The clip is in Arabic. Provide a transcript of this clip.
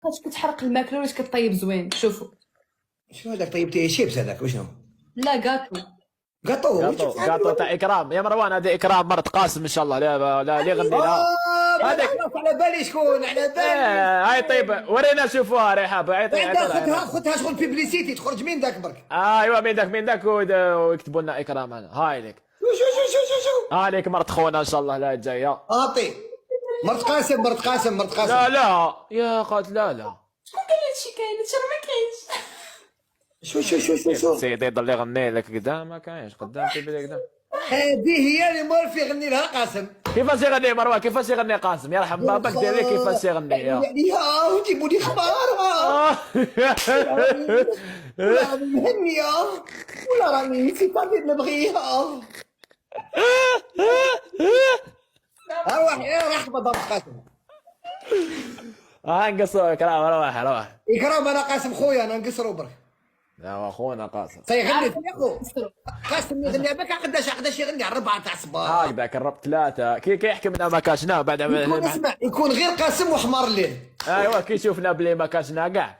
واش كتحرق الماكله ولا كطيب زوين؟ شوفوا. شنو هذاك طيبتيه شيبس هذاك وشنو؟ لا كاطو. قاطو وش قاطو تاع اكرام يا مروان، هذه اكرام مرت قاسم ان شاء الله. لا لا اللي غني لها هذاك على بالي شكون على بالي. هاي طيب ورينا شوفوها رحاب. خذها شغل بيبليسيتي تخرج من ذاك برك. ايوا من ذاك ويكتبوا لنا اكرام. انا هاي لك شو هاي لك مرت خونا ان شاء الله لا الجايه. اعطي مرت قاسم لا لا يا قالت لا لا. شكون قال هادشي كاين؟ هادشي راه ما كاينش. شو سيدي يضل يغني لك قدام ما كاينش قدام تيبي قدام. هذه هي اللي مورفي يغني لها قاسم. كيفاش يغني مروان؟ كيفاش يغني قاسم؟ يرحم بابك ديري كيفاش يغني يا يعني جيبوا لي اخبارها ولا راني مهنيه ولا راني نسيت غادي نبغيها. روح احفظ ضرب قاسم. نقصوا اكرام. روح اكرام انا قاسم خويا انا نقصرو برك. لا اخونا قاسم سيغني يا خو قاسم يغني بك قداش يغني على 4 تاع الصباح. هكذاك الرب 3 كي يحكي منا ما كاشنا بعد اسمع يكون غير قاسم وحمار الليل. ايوا كي يشوفنا بلي ما كاشنا كاع